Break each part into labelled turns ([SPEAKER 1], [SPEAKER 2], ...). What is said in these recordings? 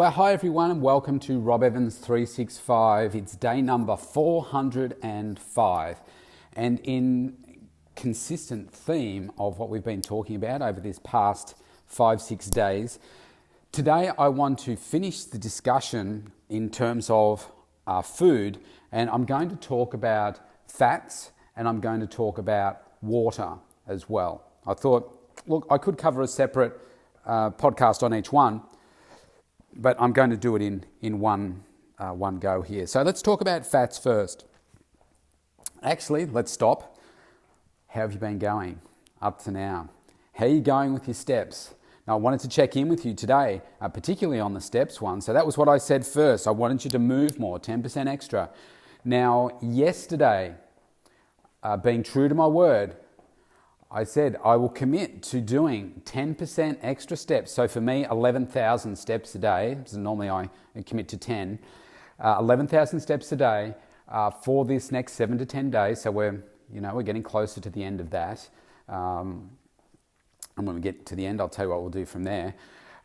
[SPEAKER 1] Well, hi everyone and welcome to Rob Evans 365. It's day number 405 and in consistent theme of what we've been talking about over this past 5-6 days, today I want to finish the discussion in terms of food, and I'm going to talk about fats and I'm going to talk about water as well. I thought, look, I could cover a separate podcast on each one, but I'm going to do it in one go here. So let's talk about fats first. Actually, let's stop. How have you been going up to now? How are you going with your steps? Now, I wanted to check in with you today, particularly on the steps one. So that was what I said first. I wanted you to move more, 10% extra. Now, yesterday, being true to my word, I said I will commit to doing 10% extra steps. So for me, 11,000 steps a day. So normally I commit to 10. 11,000 steps a day for this next 7 to 10 days. So we're getting closer to the end of that. And when we get to the end, I'll tell you what we'll do from there.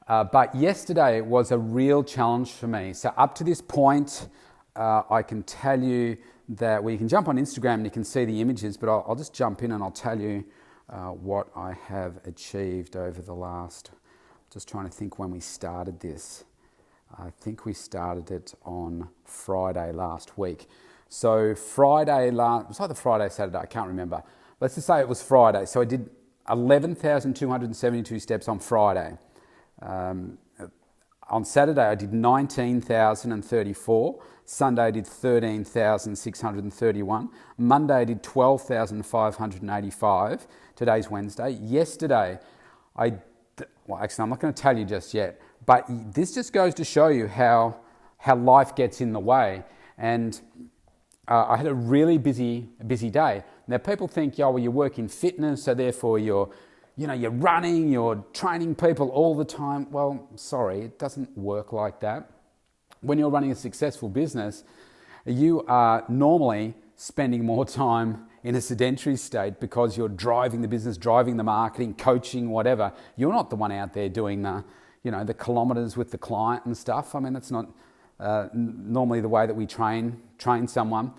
[SPEAKER 1] But yesterday was a real challenge for me. So up to this point, I can tell you that you can jump on Instagram and you can see the images, but I'll just jump in and I'll tell you what I have achieved over the last, just trying to think when we started this. I think we started it on Friday last week. So it was either Friday or Saturday, I can't remember. Let's just say it was Friday. So I did 11,272 steps on Friday. On Saturday, I did 19,034. Sunday, I did 13,631. Monday, I did 12,585. Today's Wednesday. Yesterday, I'm not going to tell you just yet, but this just goes to show you how life gets in the way. And I had a really busy day. Now, people think, well, you work in fitness, so therefore you're running, you're training people all the time. Well, sorry, it doesn't work like that. When you're running a successful business, you are normally spending more time in a sedentary state because you're driving the business, driving the marketing, coaching, whatever. You're not the one out there doing the kilometers with the client and stuff. I mean, that's not normally the way that we train someone.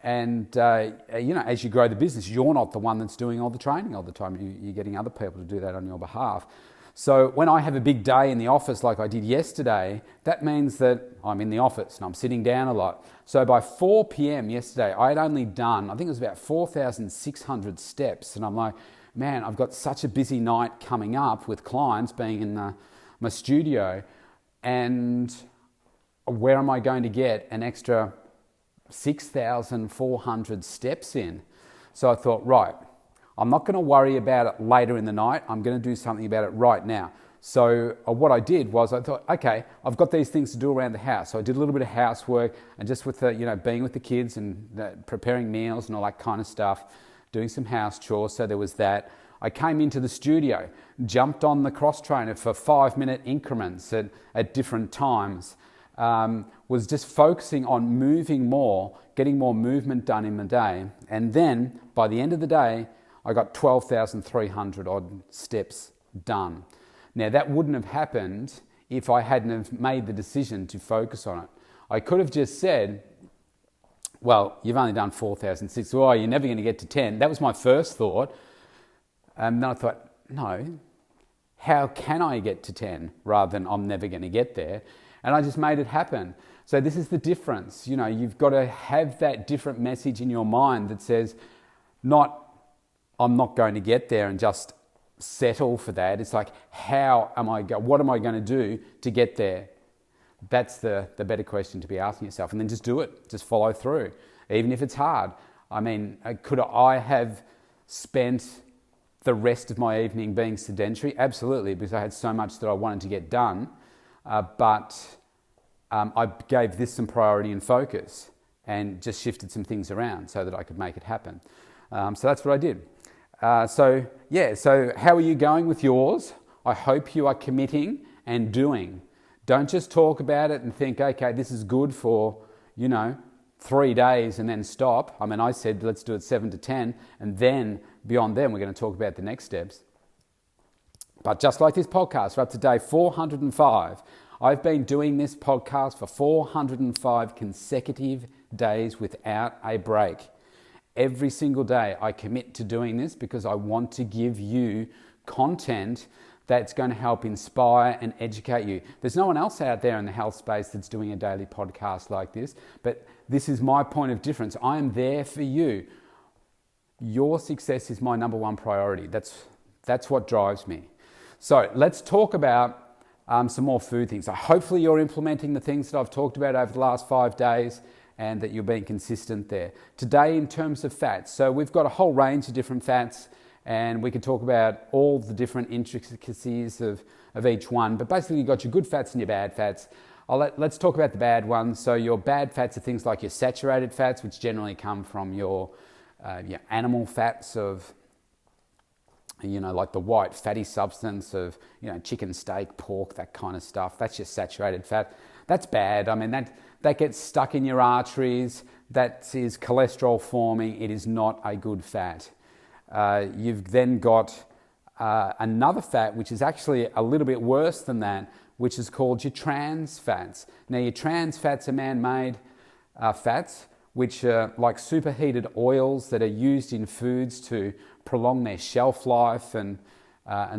[SPEAKER 1] And, as you grow the business, you're not the one that's doing all the training all the time. You're getting other people to do that on your behalf. So when I have a big day in the office like I did yesterday, that means that I'm in the office and I'm sitting down a lot. So by 4 p.m. yesterday, I had only done, I think it was about 4,600 steps. And I'm like, man, I've got such a busy night coming up with clients being in my studio. And where am I going to get an extra 6,400 steps in? So I thought, right, I'm not going to worry about it later in the night. I'm going to do something about it right now. So what I did was I thought, okay, I've got these things to do around the house. So I did a little bit of housework and just with being with the kids and preparing meals and all that kind of stuff, doing some house chores. So there was that. I came into the studio, jumped on the cross trainer for 5-minute increments at different times. Was just focusing on moving more, getting more movement done in the day. And then by the end of the day, I got 12,300 odd steps done. Now that wouldn't have happened if I hadn't have made the decision to focus on it. I could have just said, well, you've only done 4,600. Well, you're never going to get to 10. That was my first thought. And then I thought, no, how can I get to 10 rather than I'm never going to get there? And I just made it happen. So this is the difference. You've got to have that different message in your mind that says, not, I'm not going to get there and just settle for that. It's like, what am I going to do to get there? That's the better question to be asking yourself. And then just do it. Just follow through. Even if it's hard. I mean, could I have spent the rest of my evening being sedentary? Absolutely, because I had so much that I wanted to get done. But I gave this some priority and focus and just shifted some things around so that I could make it happen. So that's what I did. So how are you going with yours? I hope you are committing and doing. Don't just talk about it and think, okay, this is good for, 3 days and then stop. I mean, I said, let's do it 7 to 10. And then beyond them, we're going to talk about the next steps. But just like this podcast, we're up to day 405. I've been doing this podcast for 405 consecutive days without a break. Every single day I commit to doing this because I want to give you content that's going to help inspire and educate you. There's no one else out there in the health space that's doing a daily podcast like this, but this is my point of difference. I am there for you. Your success is my number one priority. That's what drives me. So let's talk about some more food things. So hopefully you're implementing the things that I've talked about over the last 5 days and that you're being consistent there. Today, in terms of fats, so we've got a whole range of different fats, and we could talk about all the different intricacies of each one. But basically, you've got your good fats and your bad fats. Let's talk about the bad ones. So your bad fats are things like your saturated fats, which generally come from your animal fats of, like the white fatty substance of, chicken, steak, pork, that kind of stuff. That's your saturated fat. That's bad. I mean, that gets stuck in your arteries. That is cholesterol forming. It is not a good fat. You've then got another fat, which is actually a little bit worse than that, which is called your trans fats. Now, your trans fats are man-made fats, which are like superheated oils that are used in foods to prolong their shelf life and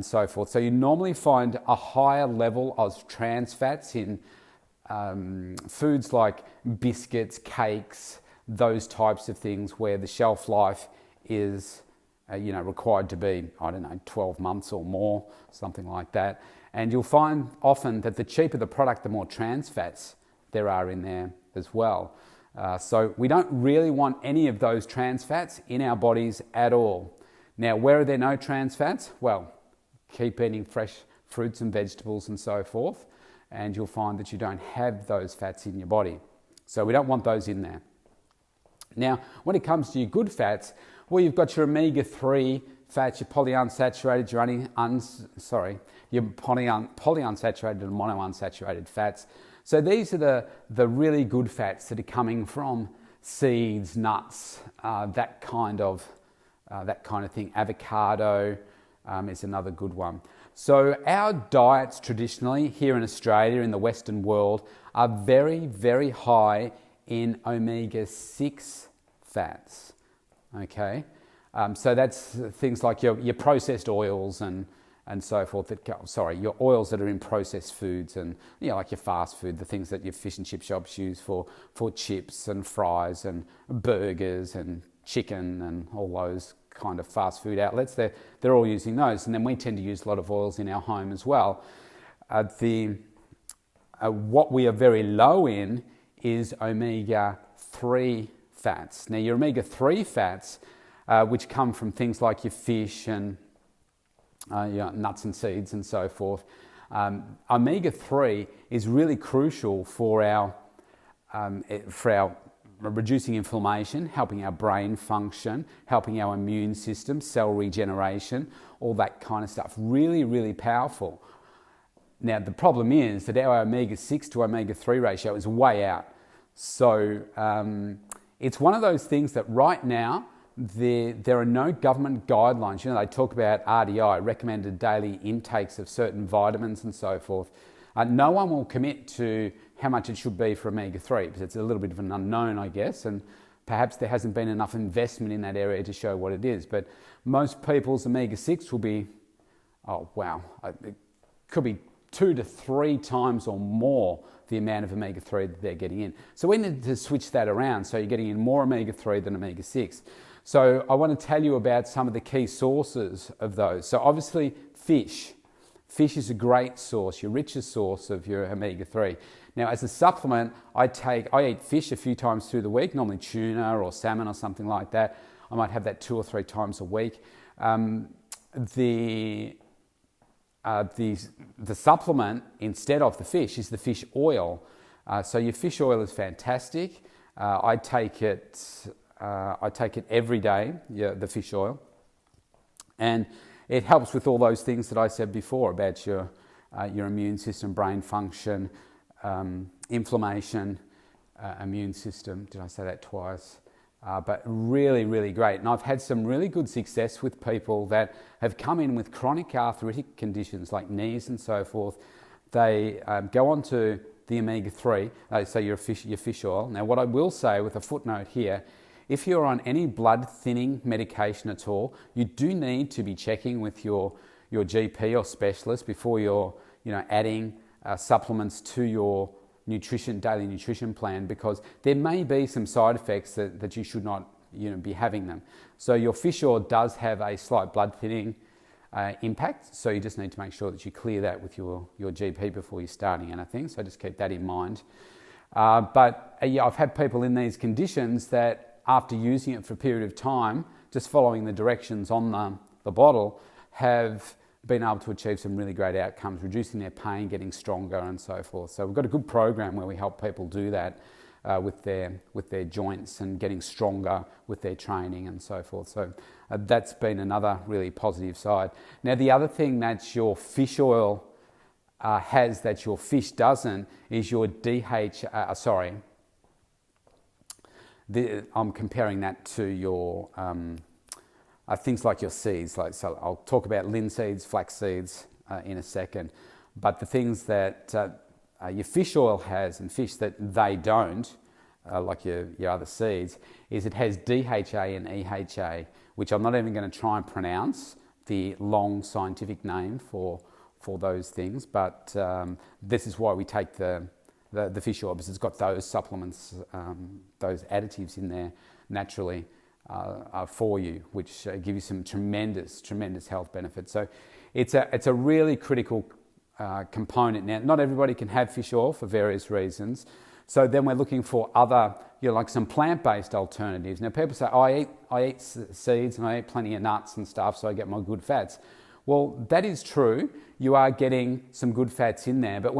[SPEAKER 1] so forth. So you normally find a higher level of trans fats in foods like biscuits, cakes, those types of things where the shelf life is required to be, 12 months or more, something like that. And you'll find often that the cheaper the product, the more trans fats there are in there as well. So we don't really want any of those trans fats in our bodies at all. Now, where are there no trans fats? Well, keep eating fresh fruits and vegetables and so forth, and you'll find that you don't have those fats in your body. So we don't want those in there. Now, when it comes to your good fats, well, you've got your omega-3 fats, your polyunsaturated, your polyunsaturated and monounsaturated fats. So these are the really good fats that are coming from seeds, nuts, that kind of thing. Avocado is another good one. So our diets traditionally here in Australia, in the Western world, are very, very high in omega-6 fats. Okay, so that's things like your processed oils and so forth. Your oils that are in processed foods and like your fast food, the things that your fish and chip shops use for chips and fries and burgers and chicken and all those kind of fast food outlets. They're all using those, and then we tend to use a lot of oils in our home as well. What we are very low in is omega-3 fats. Now, your omega-3 fats, which come from things like your fish and nuts and seeds and so forth, omega-3 is really crucial for our reducing inflammation, helping our brain function, helping our immune system, cell regeneration, all that kind of stuff. Really, really powerful. Now, the problem is that our omega-6 to omega-3 ratio is way out. So it's one of those things that right now there are no government guidelines. They talk about RDI, recommended daily intakes of certain vitamins and so forth. No one will commit to how much it should be for omega-3 because it's a little bit of an unknown, I guess, and perhaps there hasn't been enough investment in that area to show what it is. But most people's omega-6 will be, it could be 2 to 3 times or more the amount of omega-3 that they're getting in. So we need to switch that around so you're getting in more omega-3 than omega-6. So I want to tell you about some of the key sources of those. So obviously fish. Fish is a great source, your richest source of your omega-3. Now, as a supplement, I eat fish a few times through the week, normally tuna or salmon or something like that. I might have that 2 or 3 times a week. The supplement instead of the fish is the fish oil. So your fish oil is fantastic. I take it every day, the fish oil, and it helps with all those things that I said before about your immune system, brain function, inflammation, immune system. Did I say that twice? But really, really great. And I've had some really good success with people that have come in with chronic arthritic conditions like knees and so forth, they go on to the omega-3, so your fish oil. Now, what I will say with a footnote here, if you're on any blood thinning medication at all, you do need to be checking with your GP or specialist before you're adding supplements to your daily nutrition plan, because there may be some side effects that you should not be having them. So your fish oil does have a slight blood thinning impact, so you just need to make sure that you clear that with your GP before you're starting anything, so just keep that in mind. But I've had people in these conditions that after using it for a period of time, just following the directions on the bottle, have been able to achieve some really great outcomes, reducing their pain, getting stronger and so forth. So we've got a good program where we help people do that with their joints and getting stronger with their training and so forth. So that's been another really positive side. Now, the other thing that your fish oil has that your fish doesn't is your I'm comparing that to your things like your seeds. So I'll talk about linseeds, flax seeds in a second. But the things that your fish oil has and fish that they don't, like your other seeds, is it has DHA and EHA, which I'm not even going to try and pronounce the long scientific name for those things. But this is why we take the fish oil, because it's got those supplements, those additives in there naturally for you, which give you some tremendous health benefits. So it's a really critical component. Now, not everybody can have fish oil for various reasons. So then we're looking for other, like some plant-based alternatives. Now, people say, I eat seeds and I eat plenty of nuts and stuff, so I get my good fats. Well, that is true. You are getting some good fats in there. But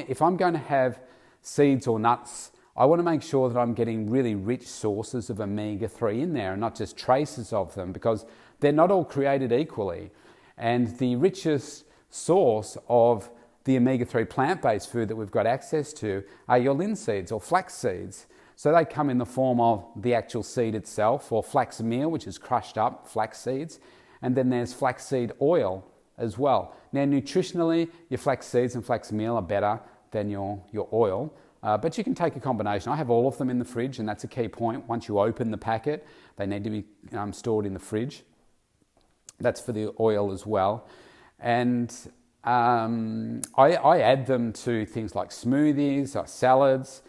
[SPEAKER 1] if I'm going to have seeds or nuts, I want to make sure that I'm getting really rich sources of omega-3 in there and not just traces of them, because they're not all created equally. And the richest source of the omega-3 plant-based food that we've got access to are your linseeds or flax seeds. So they come in the form of the actual seed itself, or flax meal, which is crushed up flax seeds. And then there's flaxseed oil as well. Now, nutritionally, your flax seeds and flax meal are better than your oil. But you can take a combination. I have all of them in the fridge, and that's a key point. Once you open the packet, they need to be stored in the fridge. That's for the oil as well. And I add them to things like smoothies or salads,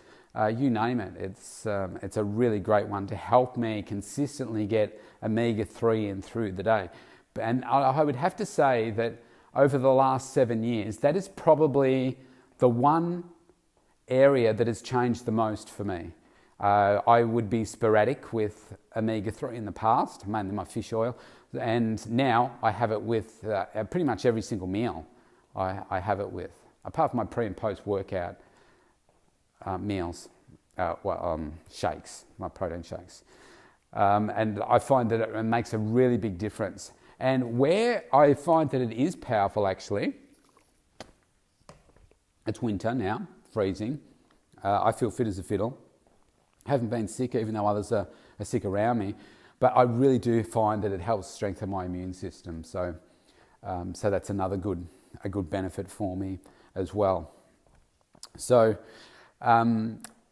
[SPEAKER 1] you name it. It's a really great one to help me consistently get omega-3 in through the day. And I would have to say that over the last 7 years, that is probably the one area that has changed the most for me. I would be sporadic with omega-3 in the past, mainly my fish oil, and now I have it with pretty much every single meal. I have it with, apart from my pre and post workout meals, shakes, my protein shakes. And I find that it makes a really big difference. And where I find that it is powerful, actually, it's winter now, freezing. I feel fit as a fiddle. Haven't been sick, even though others are sick around me. But I really do find that it helps strengthen my immune system. So that's another a good benefit for me as well. So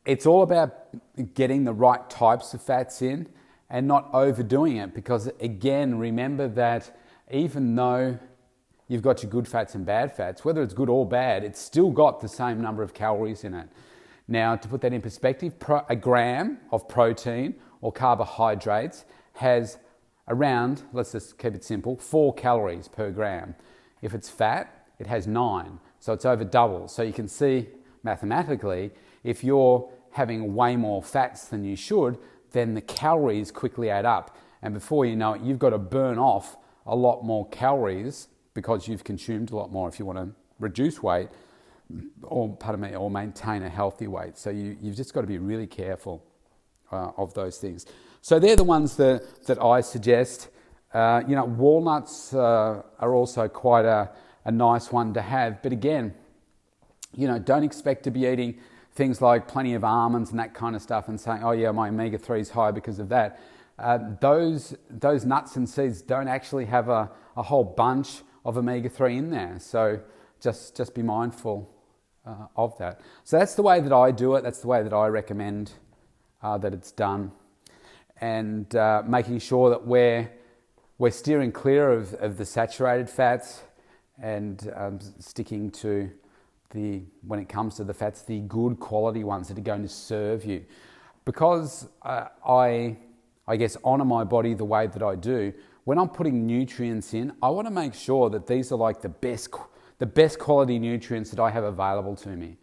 [SPEAKER 1] it's all about getting the right types of fats in and not overdoing it, because again, remember that even though you've got your good fats and bad fats, whether it's good or bad, it's still got the same number of calories in it. Now, to put that in perspective, a gram of protein or carbohydrates has around, let's just keep it simple, 4 calories per gram. If it's fat, it has 9, so it's over double. So you can see mathematically, if you're having way more fats than you should, then the calories quickly add up. And before you know it, you've got to burn off a lot more calories because you've consumed a lot more if you want to reduce weight or maintain a healthy weight. So you've just got to be really careful of those things. So they're the ones that I suggest. Walnuts are also quite a nice one to have. But again, don't expect to be eating things like plenty of almonds and that kind of stuff and saying, oh yeah, my omega-3 is high because of that. Those nuts and seeds don't actually have a whole bunch of omega-3 in there. So just be mindful of that. So that's the way that I do it. That's the way that I recommend that it's done, and making sure that we're steering clear of the saturated fats, and sticking to when it comes to the fats, the good quality ones that are going to serve you. Because I guess honour my body the way that I do, when I'm putting nutrients in, I want to make sure that these are like the best quality nutrients that I have available to me.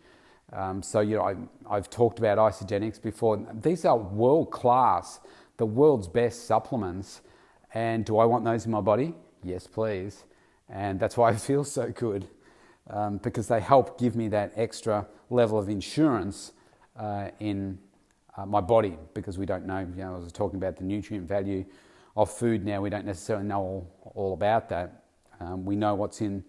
[SPEAKER 1] So I've talked about isogenics before. These are world class, the world's best supplements. And do I want those in my body? Yes, please. And that's why I feel so good, because they help give me that extra level of insurance in my body, because we don't know, I was talking about the nutrient value of food now. We don't necessarily know all about that. We know what's in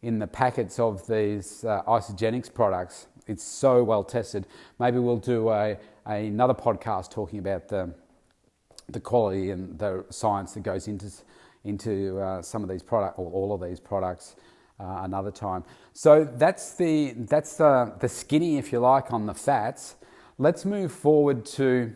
[SPEAKER 1] the packets of these isogenics products. It's so well tested. Maybe we'll do another podcast talking about the quality and the science that goes into some of these products, or all of these products, another time. So that's the skinny, if you like, on the fats. Let's move forward to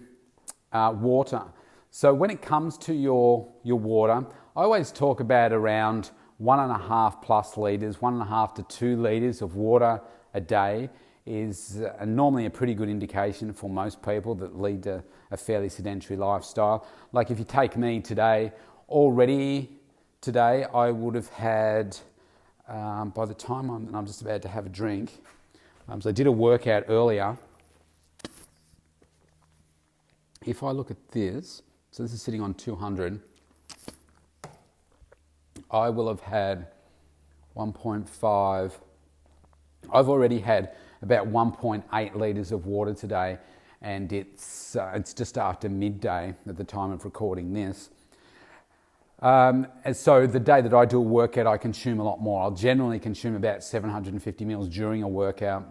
[SPEAKER 1] water. So when it comes to your water, I always talk about around 1.5 plus litres, 1.5 to 2 litres of water a day is normally a pretty good indication for most people that lead to a fairly sedentary lifestyle. Like if you take me today, I would have had, by the time I'm just about to have a drink, so I did a workout earlier. If I look at this, so this is sitting on 200, I will have had 1.5, I've already had about 1.8 litres of water today, and it's just after midday at the time of recording this. And so the day that I do a workout, I consume a lot more. I'll generally consume about 750 mils during a workout,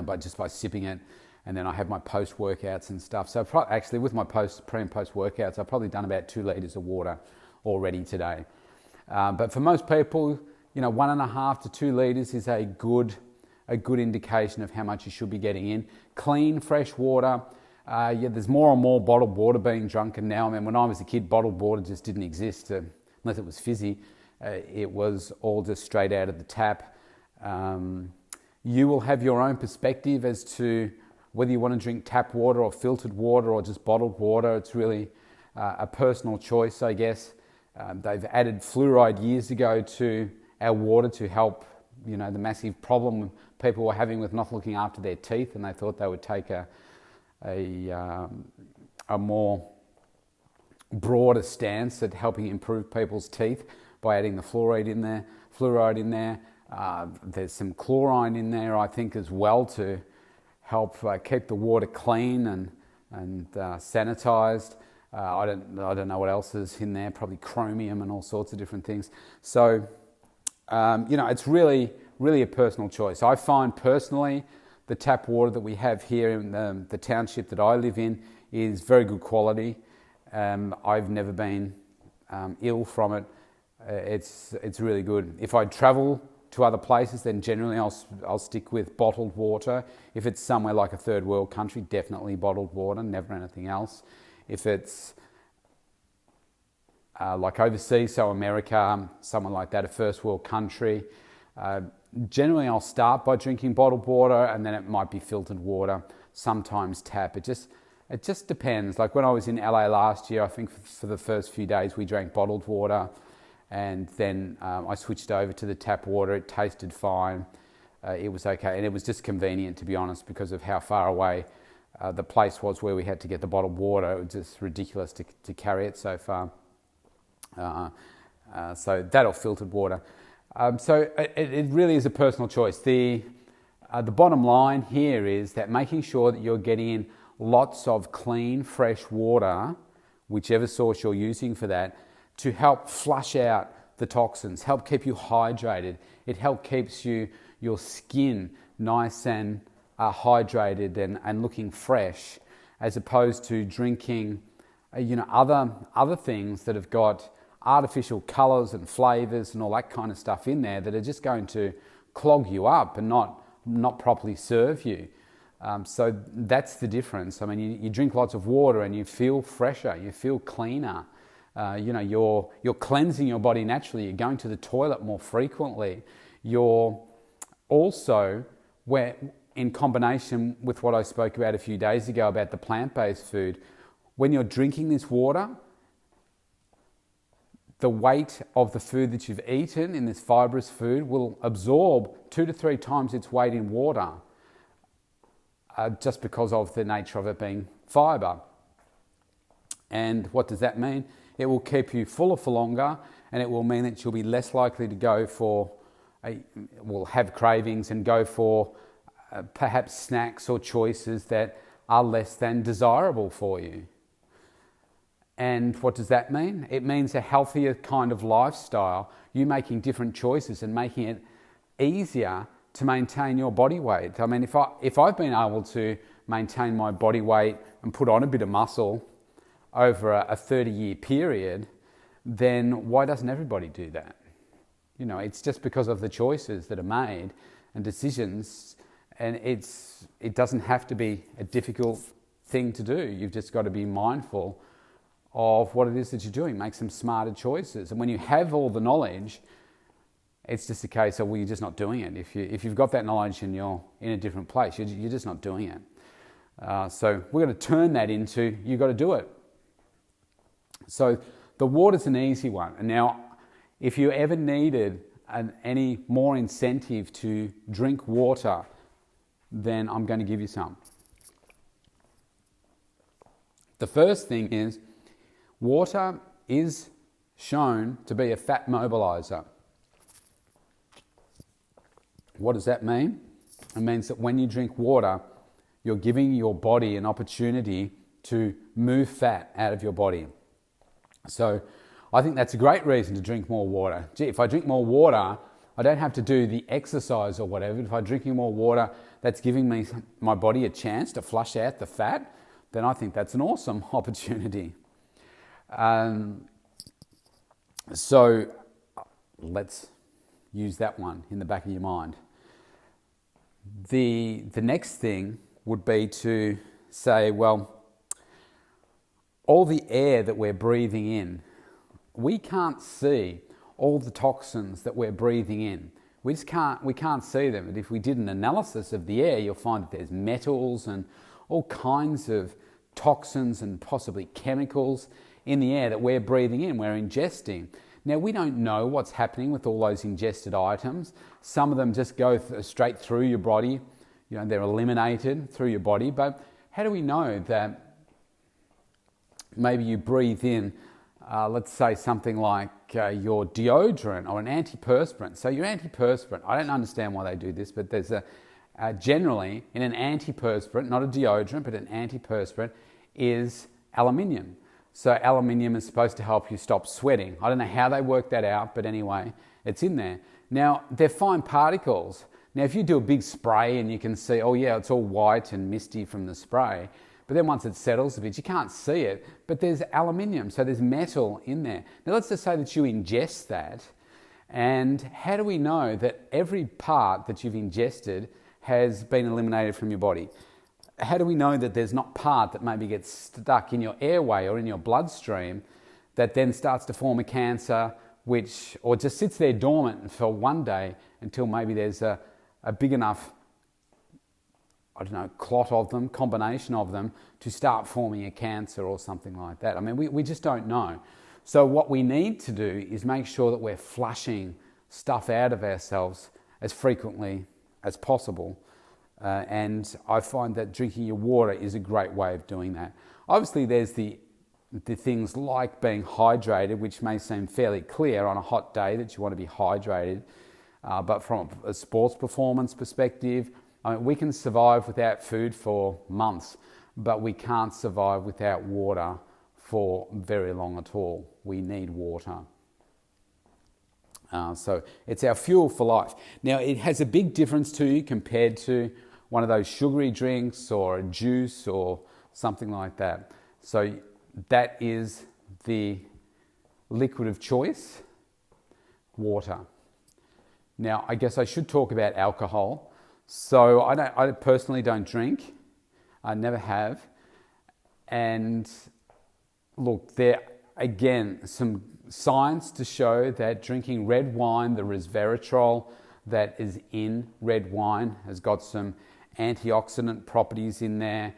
[SPEAKER 1] by sipping it. And then I have my post-workouts and stuff. So actually with my pre and post workouts, I've probably done about 2 litres of water already today. But for most people, 1.5 to 2 litres is a good indication of how much you should be getting in. Clean, fresh water. There's more and more bottled water being drunk now. I mean, when I was a kid, bottled water just didn't exist unless it was fizzy. It was all just straight out of the tap. You will have your own perspective as to whether you want to drink tap water or filtered water or just bottled water. It's really a personal choice, I guess. They've added fluoride years ago to our water to help, the massive problem people were having with not looking after their teeth, and they thought they would take a more broader stance at helping improve people's teeth by adding the fluoride in there. There's some chlorine in there, I think, as well, to help keep the water clean and sanitized. I don't know what else is in there, probably chromium and all sorts of different things. So, it's really a personal choice. I find personally the tap water that we have here in the township that I live in is very good quality. I've never been ill from it. It's really good. If I travel to other places, then generally I'll stick with bottled water. If it's somewhere like a third world country, definitely bottled water, never anything else. If it's like overseas, so America, someone like that, a first world country, generally I'll start by drinking bottled water, and then it might be filtered water, sometimes tap. It just depends. Like when I was in LA last year, I think for the first few days we drank bottled water, and then I switched over to the tap water. It tasted fine. It was okay, and it was just convenient, to be honest, because of how far away the place was where we had to get the bottled water. It was just ridiculous to carry it so far. So that or filtered water. So it really is a personal choice. The bottom line here is that making sure that you're getting in lots of clean, fresh water, whichever source you're using for that, to help flush out the toxins, help keep you hydrated. It helps keeps your skin nice and hydrated and looking fresh, as opposed to drinking other things that have got artificial colours and flavours and all that kind of stuff in there that are just going to clog you up and not not properly serve you. So that's the difference. I mean, you drink lots of water and you feel fresher, you feel cleaner. You're cleansing your body naturally. You're going to the toilet more frequently. You're also, in combination with what I spoke about a few days ago about the plant-based food, when you're drinking this water, the weight of the food that you've eaten in this fibrous food will absorb 2 to 3 times its weight in water, just because of the nature of it being fibre. And what does that mean? It will keep you fuller for longer, and it will mean that you'll be less likely to go for, will have cravings and go for perhaps snacks or choices that are less than desirable for you. And what does that mean? It means a healthier kind of lifestyle, you making different choices and making it easier to maintain your body weight. I mean, if I've been able to maintain my body weight and put on a bit of muscle over a 30-year period, then why doesn't everybody do that? You know, it's just because of the choices that are made and decisions, and it doesn't have to be a difficult thing to do. You've just got to be mindful of what it is that you're doing, make some smarter choices. And when you have all the knowledge, it's just a case of, well, you're just not doing it. If you've got that knowledge and you're in a different place, you're just not doing it. So we're going to turn that into, you've got to do it. So the water's an easy one. And now, if you ever needed any more incentive to drink water, then I'm going to give you some. The first thing is, water is shown to be a fat mobilizer. What does that mean? It means that when you drink water, you're giving your body an opportunity to move fat out of your body. So I think that's a great reason to drink more water. Gee, if I drink more water, I don't have to do the exercise or whatever. If I'm drinking more water, that's giving my body a chance to flush out the fat, then I think that's an awesome opportunity. So let's use that one in the back of your mind. The next thing would be to say, well, all the air that we're breathing in, we can't see all the toxins that we're breathing in. We can't see them. But if we did an analysis of the air, you'll find that there's metals and all kinds of toxins and possibly chemicals in the air that we're breathing in, we're ingesting. Now, we don't know what's happening with all those ingested items. Some of them just go straight through your body. You know, they're eliminated through your body. But how do we know that maybe you breathe in, let's say something like your deodorant or an antiperspirant. So your antiperspirant, I don't understand why they do this, but there's generally in an antiperspirant, not a deodorant, but an antiperspirant is aluminium. So aluminium is supposed to help you stop sweating. I don't know how they work that out, but anyway, it's in there. Now, they're fine particles. Now, if you do a big spray and you can see, oh yeah, it's all white and misty from the spray, but then once it settles a bit, you can't see it, but there's aluminium, so there's metal in there. Now, let's just say that you ingest that, and how do we know that every part that you've ingested has been eliminated from your body? How do we know that there's not part that maybe gets stuck in your airway or in your bloodstream that then starts to form a cancer, or just sits there dormant for one day until maybe there's a big enough, I don't know, clot of them, combination of them, to start forming a cancer or something like that? I mean, we just don't know. So what we need to do is make sure that we're flushing stuff out of ourselves as frequently as possible. And I find that drinking your water is a great way of doing that. Obviously, there's the things like being hydrated, which may seem fairly clear on a hot day that you want to be hydrated. But from a sports performance perspective, I mean, we can survive without food for months, but we can't survive without water for very long at all. We need water. So it's our fuel for life. Now, it has a big difference to you compared to one of those sugary drinks or a juice or something like that. So that is the liquid of choice, water. Now, I guess I should talk about alcohol. So I personally don't drink. I never have. And look, there again, some science to show that drinking red wine, the resveratrol that is in red wine has got some antioxidant properties in there,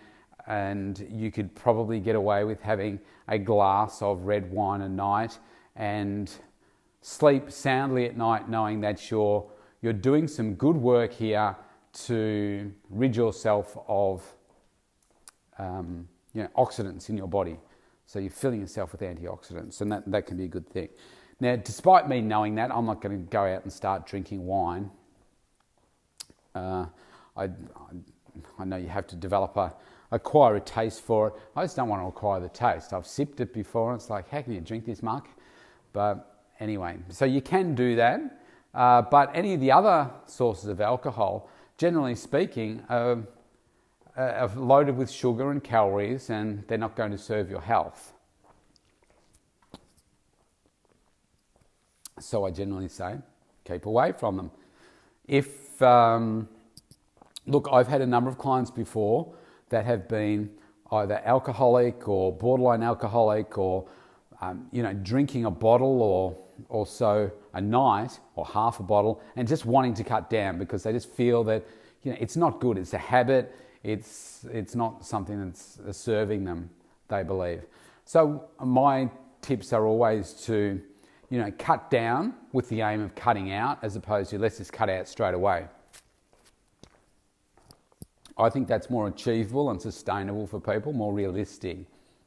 [SPEAKER 1] and you could probably get away with having a glass of red wine a night and sleep soundly at night knowing that you're doing some good work here to rid yourself of oxidants in your body. So you're filling yourself with antioxidants, and that can be a good thing. Now, despite me knowing that, I'm not going to go out and start drinking wine. I know you have to acquire a taste for it. I just don't want to acquire the taste. I've sipped it before, and it's like, how can you drink this muck? But anyway, so you can do that. But any of the other sources of alcohol, generally speaking, are loaded with sugar and calories, and they're not going to serve your health. So I generally say, keep away from them. Look, I've had a number of clients before that have been either alcoholic or borderline alcoholic, or drinking a bottle or so a night, or half a bottle, and just wanting to cut down because they just feel that it's not good. It's a habit. It's not something that's serving them, they believe. So my tips are always to cut down with the aim of cutting out, as opposed to let's just cut out straight away. I think that's more achievable and sustainable for people, more realistic,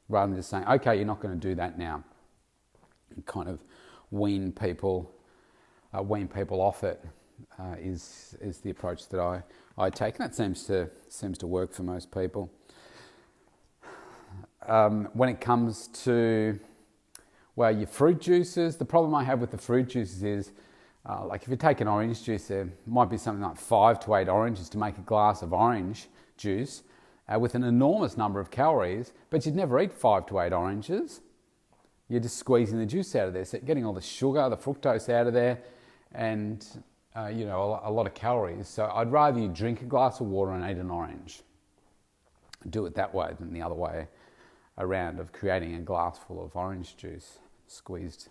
[SPEAKER 1] rather than just saying, okay, you're not going to do that now. And kind of wean people off it is the approach that I take, and that seems to work for most people. When it comes to your fruit juices, the problem I have with the fruit juices is, like if you take an orange juice, there might be something like 5 to 8 oranges to make a glass of orange juice with an enormous number of calories, but you'd never eat 5 to 8 oranges. You're just squeezing the juice out of there, so getting all the sugar, the fructose out of there, and a lot of calories. So I'd rather you drink a glass of water and eat an orange. Do it that way than the other way around of creating a glass full of orange juice squeezed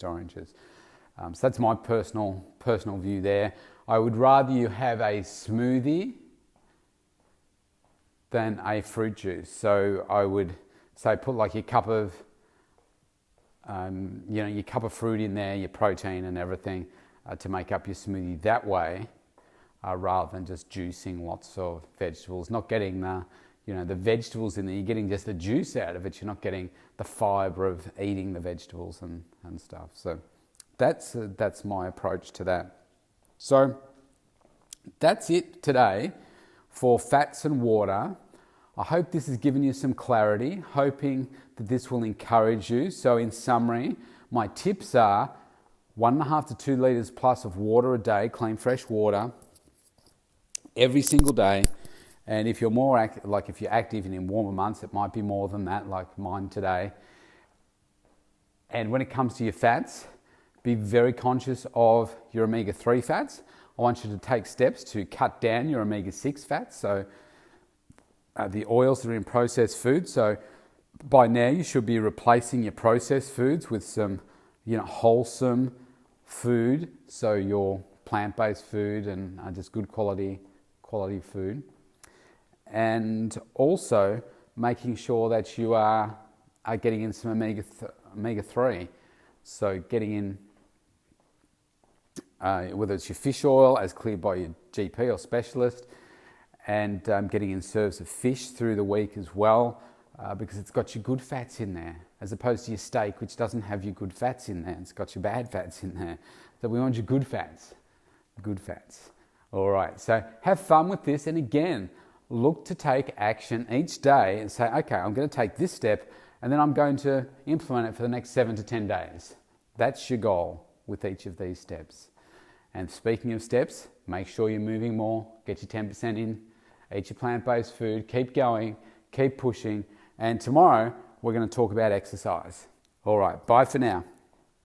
[SPEAKER 1] oranges. So that's my personal view there. I would rather you have a smoothie than a fruit juice. So I would say put like your cup of fruit in there, your protein and everything to make up your smoothie that way, rather than just juicing lots of vegetables. Not getting the vegetables in there. You're getting just the juice out of it. You're not getting the fibre of eating the vegetables and stuff. So that's my approach to that. So that's it today for fats and water. I hope this has given you some clarity, hoping that this will encourage you. So in summary, my tips are 1.5 to 2 litres plus of water a day, clean fresh water, every single day. And if you're more active, like if you're active and in warmer months, it might be more than that, like mine today. And when it comes to your fats, be very conscious of your omega-3 fats. I want you to take steps to cut down your omega-6 fats, so the oils that are in processed foods. So by now you should be replacing your processed foods with some wholesome food, so your plant-based food and just good quality food. And also making sure that you are getting in some omega-3. So getting in, whether it's your fish oil as cleared by your GP or specialist, and getting in serves of fish through the week as well, because it's got your good fats in there, as opposed to your steak, which doesn't have your good fats in there. It's got your bad fats in there. So we want your good fats. Good fats. All right, so have fun with this. And again, look to take action each day and say, okay, I'm going to take this step and then I'm going to implement it for the next 7 to 10 days. That's your goal with each of these steps. And speaking of steps, make sure you're moving more, get your 10% in, eat your plant-based food, keep going, keep pushing. And tomorrow, we're going to talk about exercise. All right, bye for now.